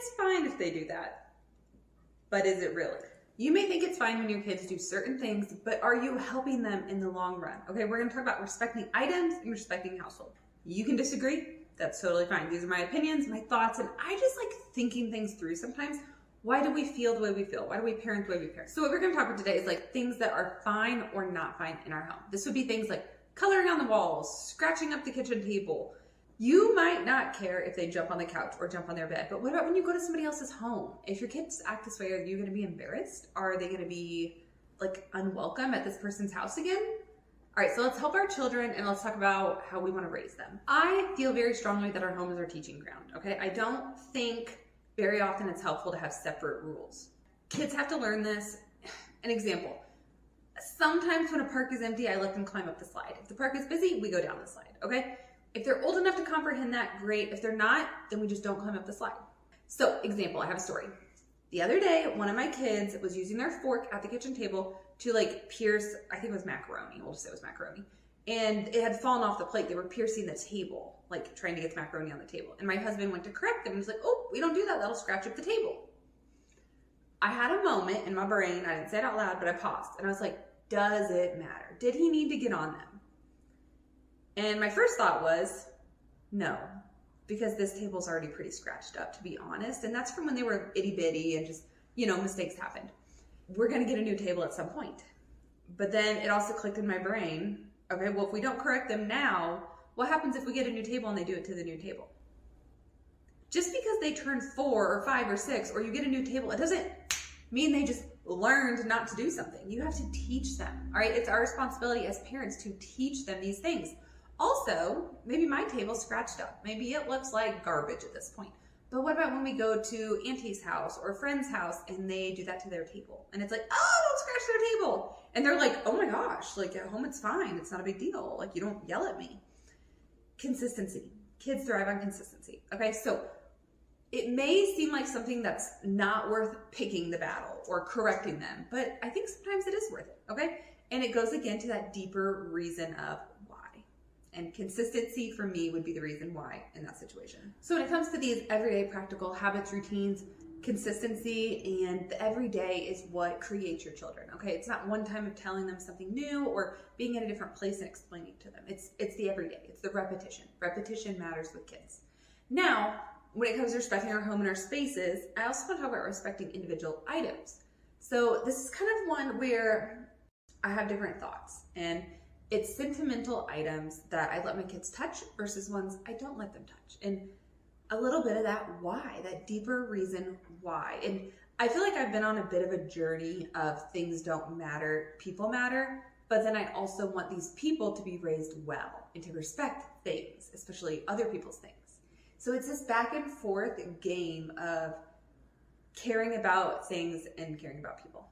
it's fine if they do that. But is it really? You may think it's fine when your kids do certain things, but are you helping them in the long run? Okay, we're gonna talk about respecting items and respecting household. You can disagree, that's totally fine. These are my opinions, my thoughts, and I just like thinking things through sometimes. Why do we feel the way we feel? Why do we parent the way we parent? So what we're gonna talk about today is like things that are fine or not fine in our home. This would be things like coloring on the walls, scratching up the kitchen table. You might not care if they jump on the couch or jump on their bed, but what about when you go to somebody else's home? If your kids act this way, are you gonna be embarrassed? Are they gonna be like unwelcome at this person's house again? All right, so let's help our children and let's talk about how we wanna raise them. I feel very strongly that our home is our teaching ground, okay? I don't think very often it's helpful to have separate rules. Kids have to learn this. An example, sometimes when a park is empty, I let them climb up the slide. If the park is busy, we go down the slide, okay? If they're old enough to comprehend that, great. If they're not, then we just don't climb up the slide. So, example, I have a story. The other day, one of my kids was using their fork at the kitchen table to like pierce, I think it was macaroni, we'll just say it was macaroni. And it had fallen off the plate. They were piercing the table, like trying to get the macaroni on the table. And my husband went to correct them and was like, oh, we don't do that. That'll scratch up the table. I had a moment in my brain, I didn't say it out loud, but I paused. And I was like, does it matter? Did he need to get on them? And my first thought was, no, because this table's already pretty scratched up, to be honest. And that's from when they were itty bitty and just, you know, mistakes happened. We're gonna get a new table at some point. But then it also clicked in my brain, okay, well, if we don't correct them now, what happens if we get a new table and they do it to the new table? Just because they turn 4 or 5 or 6 or you get a new table, it doesn't mean they just learned not to do something. You have to teach them, all right? It's our responsibility as parents to teach them these things. Also, maybe my table's scratched up. Maybe it looks like garbage at this point. But what about when we go to auntie's house or a friend's house and they do that to their table? And it's like, oh, don't scratch their table. And they're like, oh my gosh, like at home it's fine. It's not a big deal. Like you don't yell at me. Consistency. Kids thrive on consistency. Okay, so it may seem like something that's not worth picking the battle or correcting them, but I think sometimes it is worth it, okay? And it goes again to that deeper reason of why. And consistency for me would be the reason why in that situation. So when it comes to these everyday practical habits, routines, consistency, and the everyday is what creates your children, okay? It's not one time of telling them something new or being in a different place and explaining to them. It's the everyday, it's the repetition. Repetition matters with kids. Now, when it comes to respecting our home and our spaces, I also want to talk about respecting individual items. So this is kind of one where I have different thoughts, and it's sentimental items that I let my kids touch versus ones I don't let them touch. And a little bit of that why, that deeper reason why. And I feel like I've been on a bit of a journey of things don't matter, people matter, but then I also want these people to be raised well and to respect things, especially other people's things. So it's this back and forth game of caring about things and caring about people.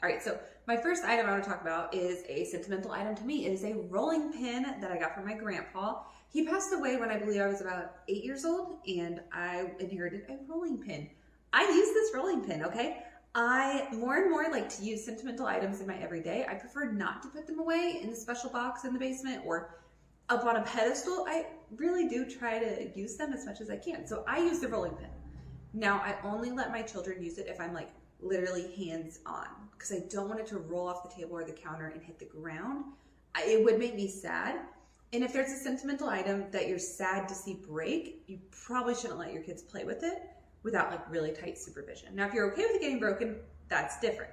All right, so my first item I want to talk about is a sentimental item to me. It is a rolling pin that I got from my grandpa. He passed away when I believe I was about 8 years old, and I inherited a rolling pin. I use this rolling pin, okay? I more and more like to use sentimental items in my everyday. I prefer not to put them away in the special box in the basement or up on a pedestal. I really do try to use them as much as I can. So I use the rolling pin. Now, I only let my children use it if I'm like literally hands on, because I don't want it to roll off the table or the counter and hit the ground. It would make me sad. And if there's a sentimental item that you're sad to see break, you probably shouldn't let your kids play with it without like really tight supervision. Now, if you're okay with it getting broken, that's different.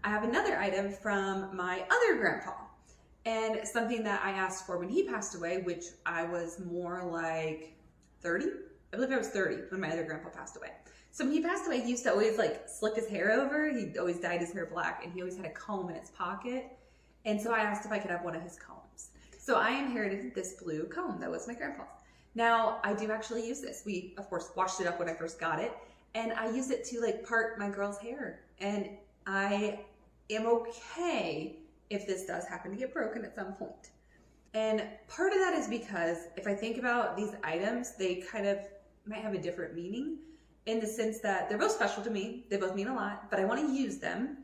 I have another item from my other grandpa, and something that I asked for when he passed away, which I was more like 30. I believe I was 30 when my other grandpa passed away. So when he passed away, he used to always like slick his hair over. He always dyed his hair black, and he always had a comb in his pocket. And so I asked if I could have one of his combs. So I inherited this blue comb that was my grandpa's. Now, I do actually use this. We, of course, washed it up when I first got it, and I use it to like part my girl's hair. And I am okay if this does happen to get broken at some point. And part of that is because if I think about these items, they kind of might have a different meaning in the sense that they're both special to me. They both mean a lot, but I want to use them.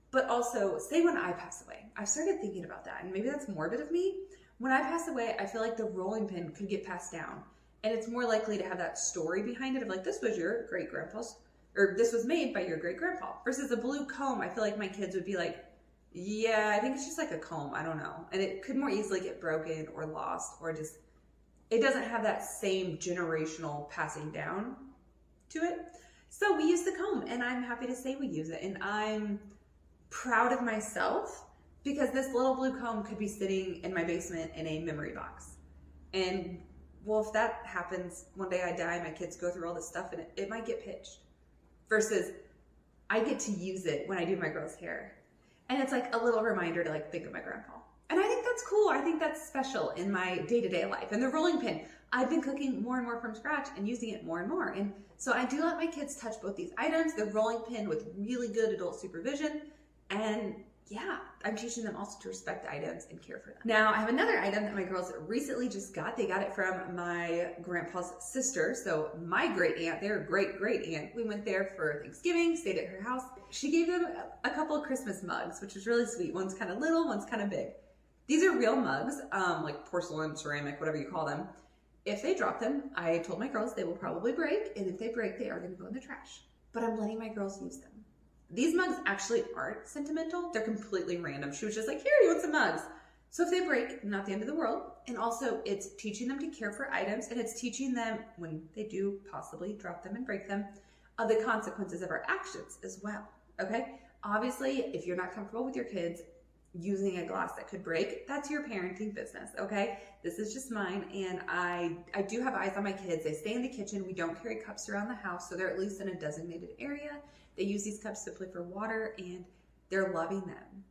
But also, say when I pass away, I've started thinking about that, and maybe that's morbid of me. When I pass away, I feel like the rolling pin could get passed down. And it's more likely to have that story behind it of like, this was your great grandpa's, or this was made by your great grandpa. Versus a blue comb, I feel like my kids would be like, yeah, I think it's just like a comb, I don't know. And it could more easily get broken or lost, or just, it doesn't have that same generational passing down to it. So we use the comb, and I'm happy to say we use it. And I'm proud of myself because this little blue comb could be sitting in my basement in a memory box. And well, if that happens, one day I die, my kids go through all this stuff, and it might get pitched. Versus I get to use it when I do my girls' hair. And it's like a little reminder to like think of my grandpa. And I think that's cool. I think that's special in my day-to-day life. And the rolling pin, I've been cooking more and more from scratch and using it more and more. And so I do let my kids touch both these items, the rolling pin with really good adult supervision. And yeah, I'm teaching them also to respect items and care for them. Now, I have another item that my girls recently just got. They got it from my grandpa's sister. So my great aunt, their great aunt, we went there for Thanksgiving, stayed at her house. She gave them a couple of Christmas mugs, which was really sweet. One's kind of little, one's kind of big. These are real mugs, like porcelain, ceramic, whatever you call them. If they drop them, I told my girls they will probably break. And if they break, they are going to go in the trash. But I'm letting my girls use them. These mugs actually aren't sentimental. They're completely random. She was just like, here, you want some mugs? So if they break, not the end of the world. And also it's teaching them to care for items, and it's teaching them when they do possibly drop them and break them, of the consequences of our actions as well, okay? Obviously, if you're not comfortable with your kids using a glass that could break, that's your parenting business, okay? This is just mine, and I do have eyes on my kids. They stay in the kitchen. We don't carry cups around the house, so they're at least in a designated area. They use these cups simply for water, and they're loving them.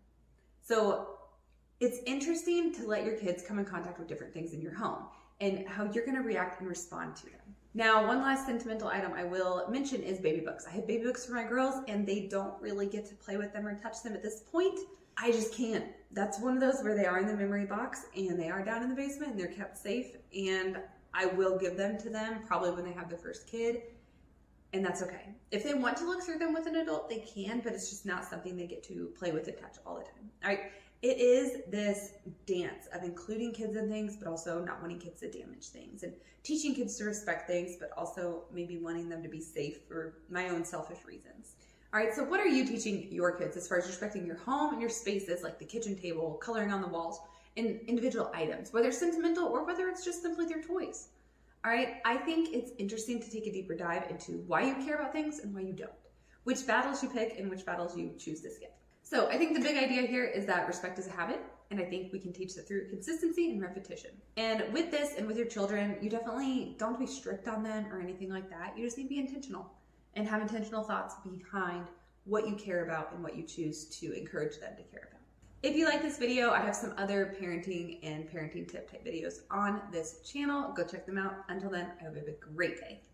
So it's interesting to let your kids come in contact with different things in your home and how you're going to react and respond to them. Now, one last sentimental item I will mention is baby books. I have baby books for my girls, and they don't really get to play with them or touch them at this point. I just can't. That's one of those where they are in the memory box, and they are down in the basement, and they're kept safe, and I will give them to them probably when they have their first kid. And that's okay. If they want to look through them with an adult, they can, but it's just not something they get to play with and touch all the time. All right. It is this dance of including kids in things, but also not wanting kids to damage things, and teaching kids to respect things, but also maybe wanting them to be safe for my own selfish reasons. All right. So what are you teaching your kids as far as respecting your home and your spaces, like the kitchen table, coloring on the walls, and individual items, whether it's sentimental or whether it's just simply their toys? All right, I think it's interesting to take a deeper dive into why you care about things and why you don't, which battles you pick and which battles you choose to skip. So I think the big idea here is that respect is a habit, and I think we can teach that through consistency and repetition. And with this and with your children, you definitely don't be strict on them or anything like that. You just need to be intentional and have intentional thoughts behind what you care about and what you choose to encourage them to care about. If you like this video, I have some other parenting and parenting tip type videos on this channel. Go check them out. Until then, I hope you have a great day.